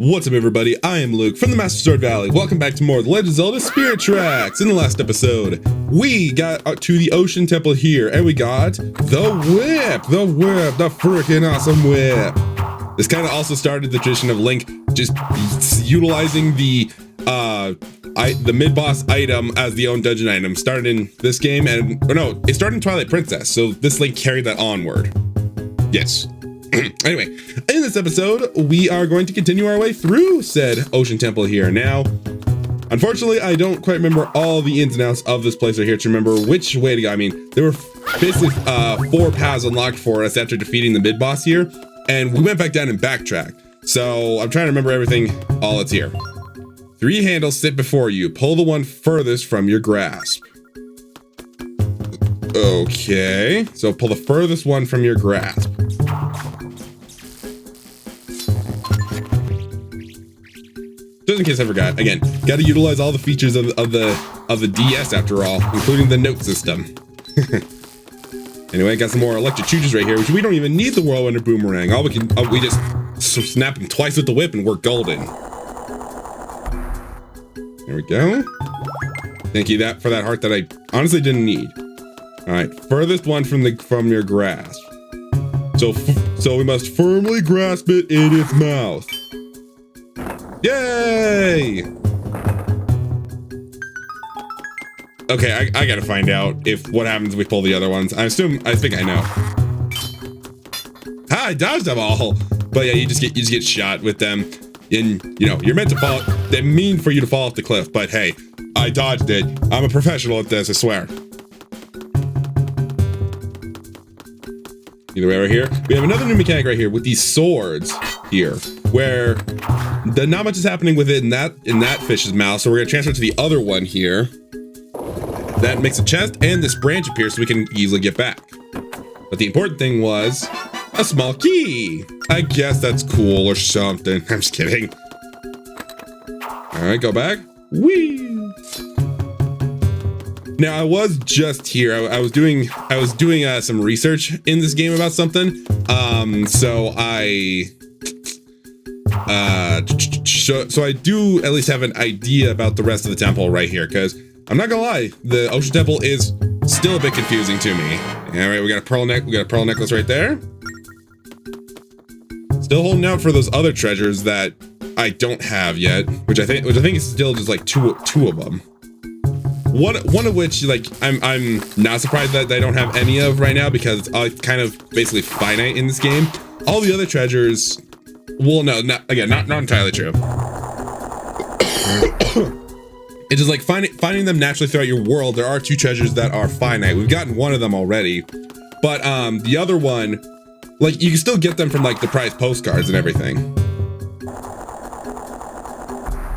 What's up, everybody? I am Luke from the Master Sword Valley. Welcome back to more of The Legend of Zelda Spirit Tracks. In the last episode, we got to the Ocean Temple here, and we got the whip, the freaking awesome whip. This kind of also started the tradition of Link just utilizing the mid-boss item as the own dungeon item. Started in this game, it started in Twilight Princess, so this Link carried that onward. Yes. Anyway, in this episode, we are going to continue our way through said Ocean Temple here. Now, unfortunately, I don't quite remember all the ins and outs of this place right here to remember which way to go. I mean, there were basically 4 paths unlocked for us after defeating the mid-boss here, and we went back down and backtracked. So I'm trying to remember everything, all that's here. 3 handles sit before you. Pull the one furthest from your grasp. Okay, so pull the furthest one from your grasp. Just in case I forgot, again, got to utilize all the features of the DS after all, including the note system. Anyway, got some more electric choo-choos right here, which we don't even need the whirlwind or boomerang. All we just snap them twice with the whip and we're golden. There we go. Thank you for that heart that I honestly didn't need. All right, furthest one from your grasp. So we must firmly grasp it in its mouth. Yay! Okay, I gotta find out what happens if we pull the other ones. I think I know. Ha! I dodged them all. But yeah, you just get shot with them. And you're meant to fall. They mean for you to fall off the cliff. But hey, I dodged it. I'm a professional at this, I swear. Either way, right here, we have another new mechanic right here with these swords here, where not much is happening with it in that fish's mouth. So we're gonna transfer it to the other one here. That makes a chest and this branch appears so we can easily get back. But the important thing was a small key. I guess that's cool or something. I'm just kidding. All right, go back. Whee! Now I was just here. I was doing some research in this game about something. So I do at least have an idea about the rest of the temple right here, because I'm not gonna lie, the Ocean Temple is still a bit confusing to me. All right, we got a pearl necklace right there. Still holding out for those other treasures that I don't have yet, which I think is still just like two of them. One of which, like, I'm not surprised that I don't have any of right now, because it's kind of basically finite in this game. All the other treasures, well, no, not entirely true. It's just like finding them naturally throughout your world. There are 2 treasures that are finite. We've gotten one of them already, but the other one, like, you can still get them from like the prize postcards and everything.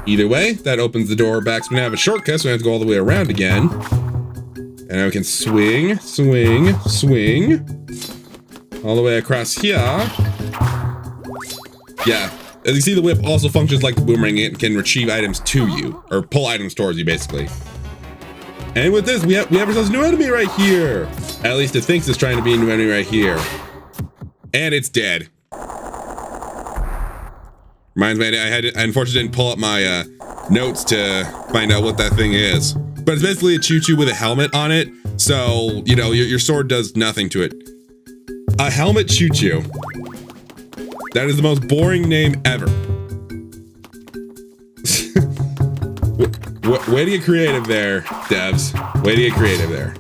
Either way, that opens the door back, so we now have a shortcut, so we have to go all the way around again. And now we can swing, all the way across here. Yeah, as you see, the whip also functions like the boomerang. It can retrieve items to you, or pull items towards you, basically. And with this, we have ourselves a new enemy right here. At least it thinks it's trying to be a new enemy right here. And it's dead. Reminds me, I unfortunately didn't pull up my notes to find out what that thing is. But it's basically a choo-choo with a helmet on it. So, your sword does nothing to it. A helmet choo-choo. That is the most boring name ever. Way to get creative there, devs. Way to get creative there.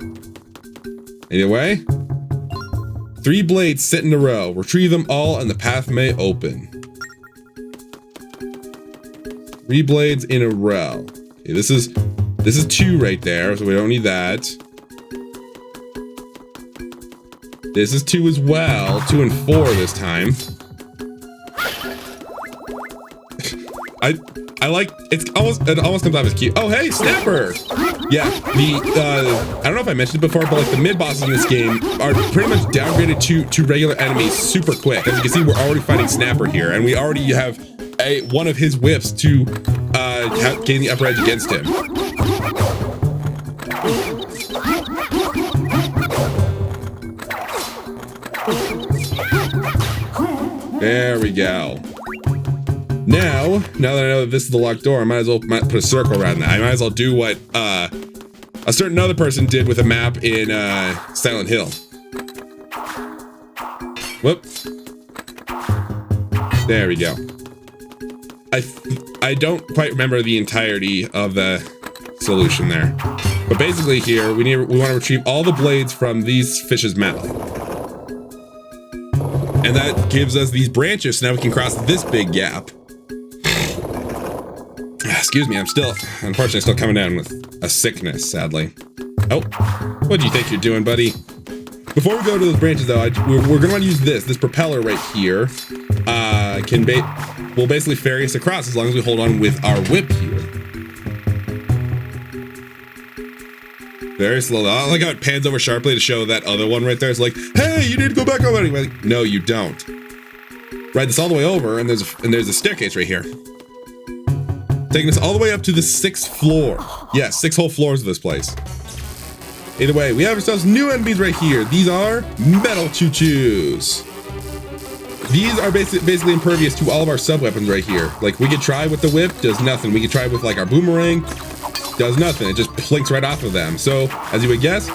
Anyway, 3 blades sit in a row. Retrieve them all and the path may open. 3 blades in a row. Okay, this is 2 right there, so we don't need that. This is 2 as well. 2 and 4 this time. I like it almost comes off as cute. Oh hey, Snapper! Yeah, I don't know if I mentioned it before, but like the mid-bosses in this game are pretty much downgraded to regular enemies super quick. As you can see, we're already fighting Snapper here, and we already have one of his whips to gain the upper edge against him. There we go. Now that I know that this is the locked door, I might as well put a circle around that. I might as well do what a certain other person did with a map in Silent Hill. Whoop. There we go. I don't quite remember the entirety of the solution there. But basically here, we want to retrieve all the blades from these fish's mouth. And that gives us these branches, so now we can cross this big gap. Excuse me, I'm unfortunately still coming down with a sickness, sadly. Oh, what do you think you're doing, buddy? Before we go to those branches, though, we're going to want to use this propeller right here. Will basically ferry us across as long as we hold on with our whip here. Very slowly. I like how it pans over sharply to show that other one right there. It's like, hey, you need to go back already. Like, no, you don't. Ride this all the way over, and there's a staircase right here. Taking us all the way up to the 6th floor. Yeah, 6 whole floors of this place. Either way, we have ourselves new enemies right here. These are metal choo-choos. These are basically impervious to all of our sub-weapons right here. Like, we could try with the whip, does nothing. We could try with, like, our boomerang, does nothing. It just plinks right off of them. So, as you would guess,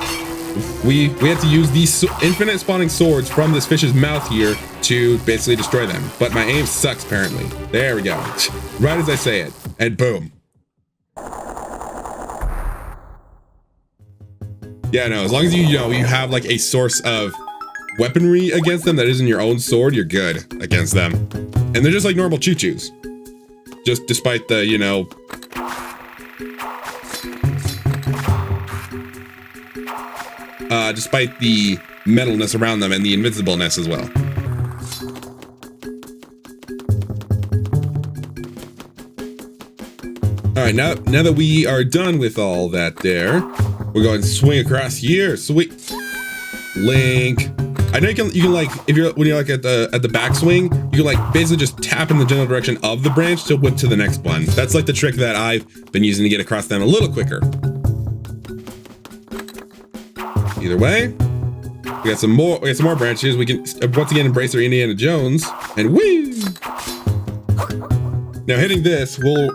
we had to use these infinite spawning swords from this fish's mouth here to basically destroy them. But my aim sucks, apparently. There we go. Right as I say it. And boom. Yeah, no, as long as you have like a source of weaponry against them that isn't your own sword, you're good against them. And they're just like normal choo-choos. Just despite the, despite the metalness around them and the invincibleness as well. All right, now that we are done with all that there, we're going to swing across here. Sweet. Link. I know you can like, when you're like at the backswing, you can like basically just tap in the general direction of the branch to whip to the next one. That's like the trick that I've been using to get across them a little quicker. Either way, we got some more branches. We can once again embrace our Indiana Jones and whee! Now hitting this will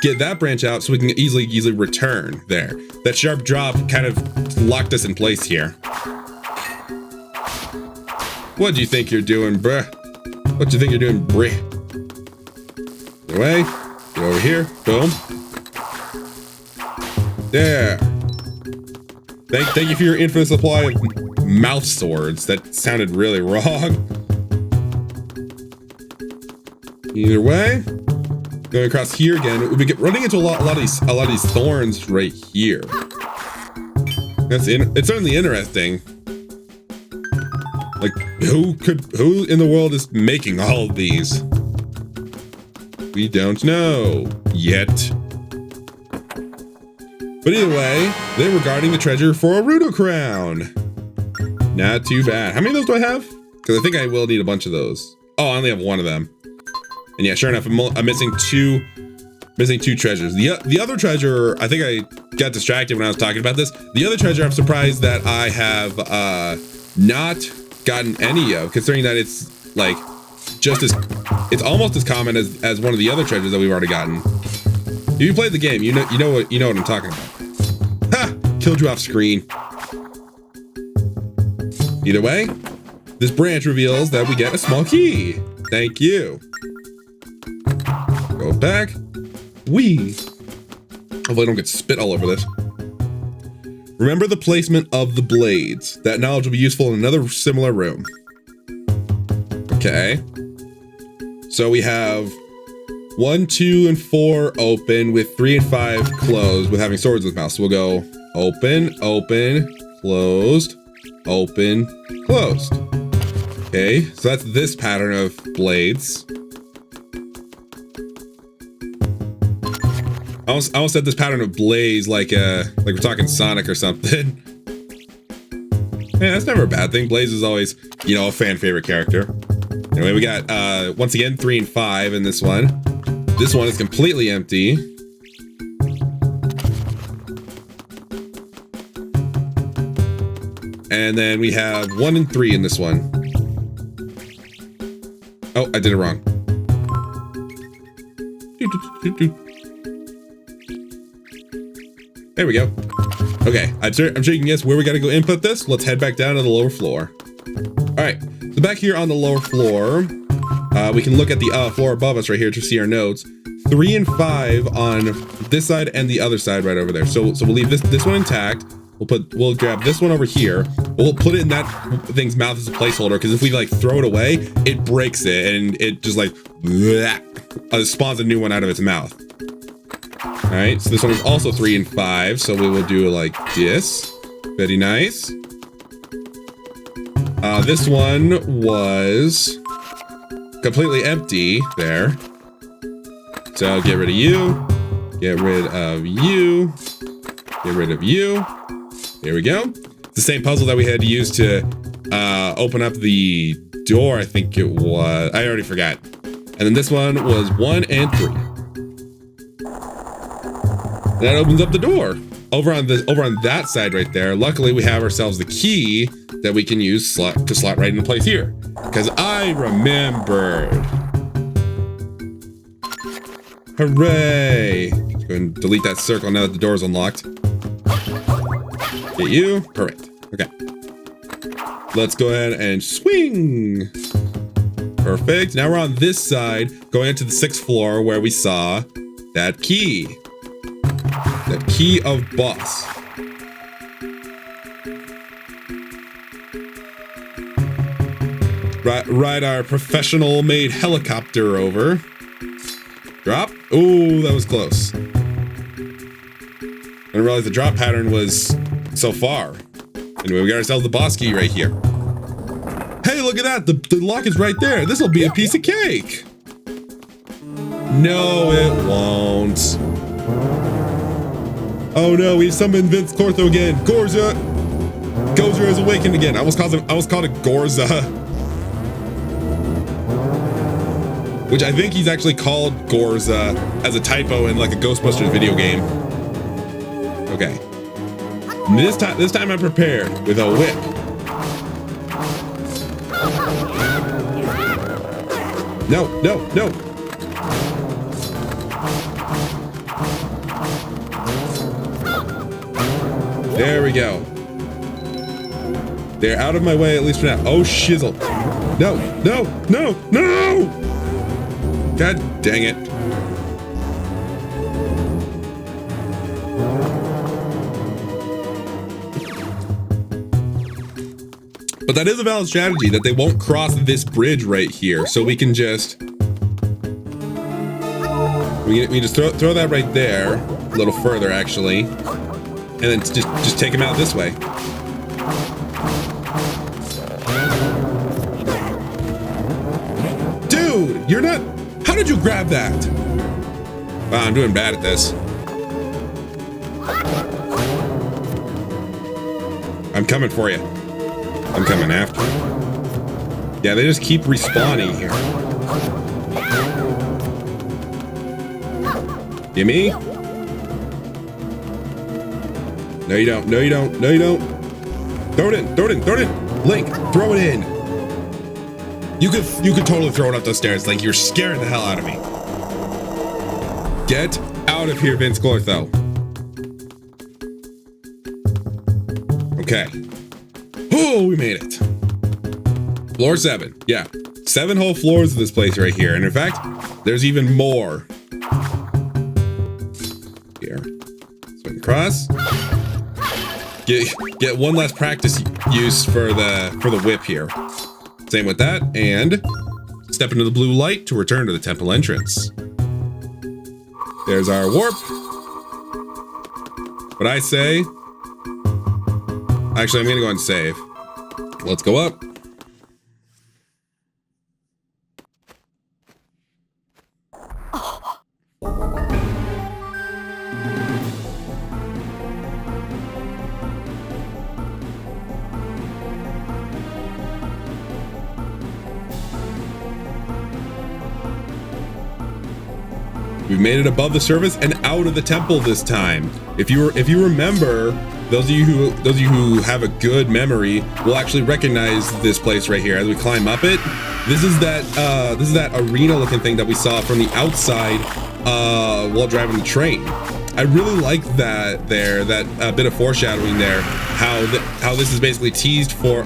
get that branch out so we can easily return there. That sharp drop kind of locked us in place here. What do you think you're doing, bruh? What do you think you're doing, bruh? Either way, get over here, boom. There. Thank you for your infinite supply of mouth swords. That sounded really wrong. Either way, going across here again, we get running into a lot of these thorns right here. It's certainly interesting. Like, who in the world is making all of these? We don't know yet. But either way, they were guarding the treasure for a Rudo crown. Not too bad. How many of those do I have? Because I think I will need a bunch of those. Oh, I only have one of them. And yeah, sure enough, I'm missing two treasures. The other treasure, I think I got distracted when I was talking about this. The other treasure, I'm surprised that I have not gotten any of, considering that it's like it's almost as common as one of the other treasures that we've already gotten. If you played the game, you know what I'm talking about. Ha! Killed you off screen. Either way, this branch reveals that we get a small key. Thank you. Go back. Whee! Hopefully I don't get spit all over this. Remember the placement of the blades. That knowledge will be useful in another similar room. Okay. So we have 1, 2, and 4 open with 3 and 5 closed with having swords with mouth. So we'll go open, open, closed, open, closed. Okay, so that's this pattern of blades. I almost said this pattern of blaze like we're talking Sonic or something. Yeah, that's never a bad thing. Blaze is always, a fan favorite character. Anyway, we got once again 3 and 5 in this one. This one is completely empty. And then we have 1 and 3 in this one. Oh, I did it wrong. There we go. Okay, I'm sure you can guess where we gotta go input this. Let's head back down to the lower floor. All right, so back here on the lower floor, we can look at the floor above us right here to see our nodes. 3 and 5 on this side and the other side right over there. So we'll leave this one intact. We'll grab this one over here. We'll put it in that thing's mouth as a placeholder, because if we like throw it away, it breaks it and it just like spawns a new one out of its mouth. All right, so this one is also 3 and 5. So we will do it like this. Very nice. This one was completely empty there. So get rid of you, get rid of you, get rid of you. There we go. It's the same puzzle that we had to use to open up the door, I think it was. I already forgot. And then this one was 1 and 3. That opens up the door. Over on that side right there, luckily we have ourselves the key that we can use to slot right into place here. Because I remembered. Hooray! Let's go ahead and delete that circle now that the door is unlocked. Get you. Perfect. Okay. Let's go ahead and swing. Perfect. Now we're on this side, going into the 6th floor where we saw that key. That key of boss. Ride our professional made helicopter over. Drop. Oh, that was close. I didn't realize the drop pattern was so far. Anyway, we got ourselves the boss key right here. Hey, look at that. The lock is right there. This will be a piece of cake. No, it won't. Oh no, we summoned Vince Clortho again. Gorza. Gozer is awakened again. I was called it Gorza. Which I think he's actually called Gorza as a typo in like a Ghostbusters video game. Okay. This time I'm prepared with a whip. No, no, no. There we go. They're out of my way, at least for now. Oh, shizzle. No, no, no, no! God dang it. But that is a valid strategy, that they won't cross this bridge right here. So we can just... We just throw that right there. A little further, actually. And then just take him out this way. Dude, you're not... How did you grab that? Wow, I'm doing bad at this. I'm coming for you. I'm coming after you. Yeah, they just keep respawning here. Gimme? No, you don't. No, you don't. No, you don't. Throw it in. Throw it in. Throw it in. Link, throw it in. You could totally throw it up those stairs. Like, you're scaring the hell out of me. Get out of here, Vince Clortho. Okay. Oh, we made it. Floor 7. Yeah. 7 whole floors of this place right here. And in fact, there's even more. Here. Swing across. Get one last practice use for the whip here. Same with that, and step into the blue light to return to the temple entrance. There's our warp. But I say... Actually, I'm gonna go and save. Let's go up. We've made it above the surface and out of the temple this time. If you remember, those of you who have a good memory will actually recognize this place right here as we climb up it. This is that arena looking thing that we saw from the outside while driving the train. I really like that there, that bit of foreshadowing there, how this is basically teased for,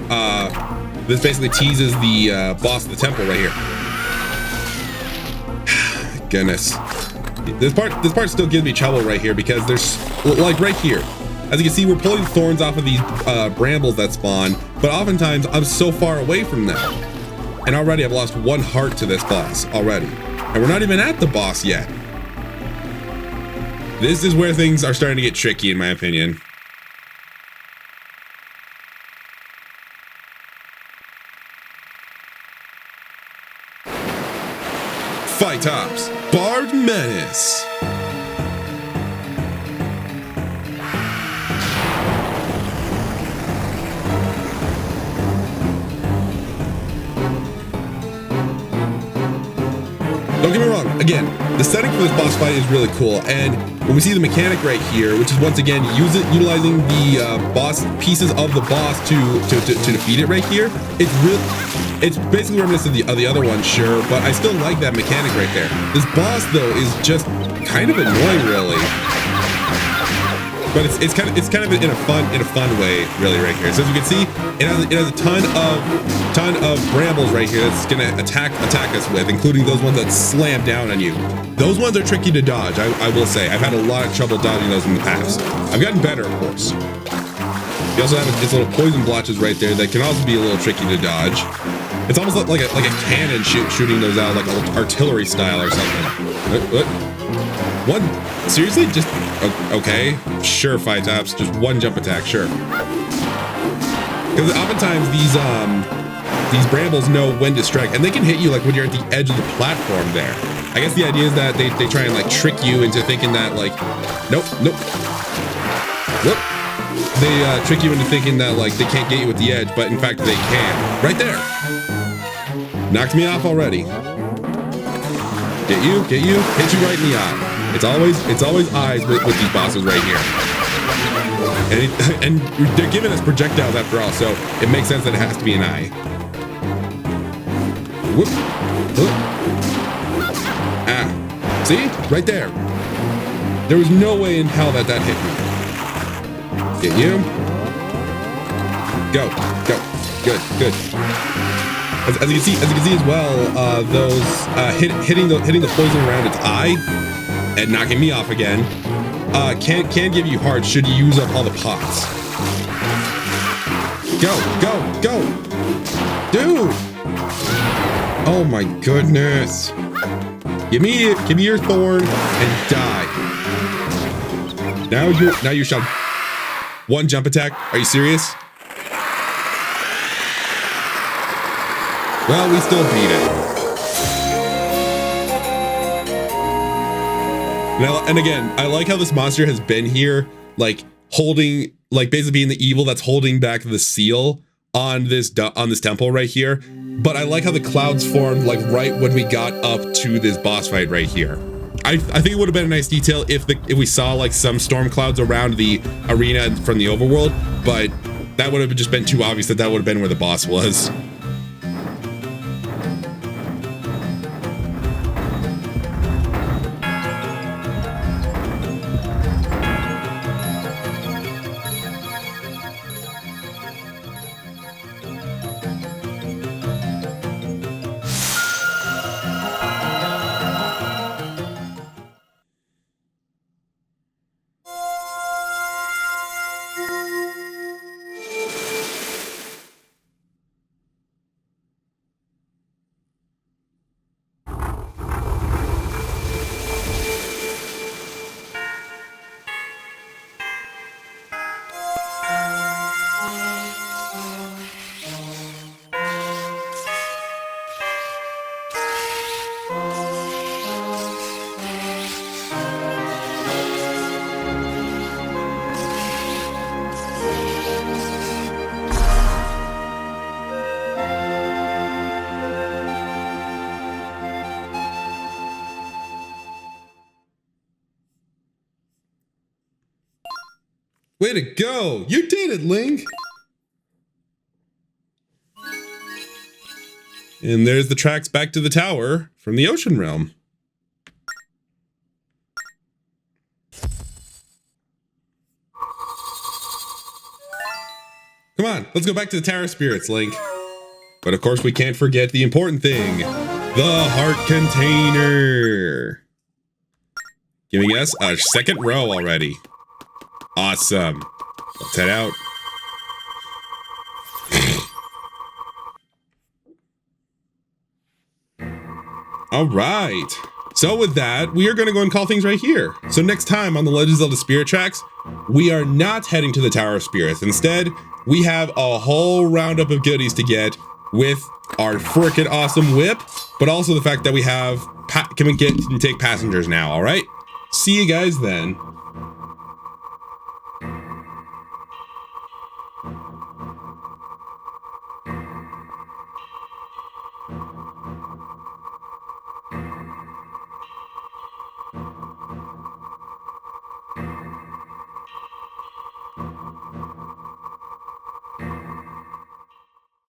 this basically teases the boss of the temple right here. Goodness. This part still gives me trouble right here because there's, like right here, as you can see, we're pulling thorns off of these brambles that spawn, but oftentimes I'm so far away from them. And already I've lost 1 heart to this boss already. And we're not even at the boss yet. This is where things are starting to get tricky, in my opinion. Phytops, Barbed Menace. Don't get me wrong, again, the setting for this boss fight is really cool, and when we see the mechanic right here, which is once again utilizing the boss pieces of the boss to defeat it right here, it's basically reminiscent of the other one, sure, but I still like that mechanic right there. This boss though is just kind of annoying, really. But it's kind of in a fun way, really, right here. So as you can see, it has a ton of brambles right here that's gonna attack us with, including those ones that slam down on you. Those ones are tricky to dodge, I will say. I've had a lot of trouble dodging those in the past. I've gotten better, of course. You also have its little poison blotches right there that can also be a little tricky to dodge. It's almost like a cannon shooting those out, like artillery style or something. What? Seriously? Just okay? Sure, Phytops. Just 1 jump attack, sure. Because oftentimes these brambles know when to strike, and they can hit you like when you're at the edge of the platform there. I guess the idea is that they try and like trick you into thinking that like, nope. They trick you into thinking that like they can't get you at the edge, but in fact they can. Right there. Knocked me off already. Get you, hit you right in the eye. It's always eyes with these bosses right here. And they're giving us projectiles after all, so it makes sense that it has to be an eye. Whoop. Whoop. Ah. See? Right there. There was no way in hell that hit me. Get you. Go. Good. As you can see as well, those hitting the poison around its eye and knocking me off again can give you hearts should you use up all the pots. Go, dude! Oh my goodness! Give me your thorn and die. Now you shall 1 jump attack. Are you serious? Well, we still beat it. And again, I like how this monster has been here, like holding, like basically being the evil that's holding back the seal on this temple right here. But I like how the clouds formed like right when we got up to this boss fight right here. I think it would have been a nice detail if we saw like some storm clouds around the arena from the overworld, but that would have just been too obvious that would have been where the boss was. Way to go! You did it, Link! And there's the tracks back to the tower from the Ocean Realm. Come on, let's go back to the Tower of Spirits, Link. But of course, we can't forget the important thing. The heart container. Giving us a second row already. Awesome. Let's head out. All right. So with that, we are going to go and call things right here. So next time on the Legend of Zelda Spirit Tracks, we are not heading to the Tower of Spirits. Instead, we have a whole roundup of goodies to get with our frickin' awesome whip, but also the fact that we have can we get and take passengers now. All right. See you guys then.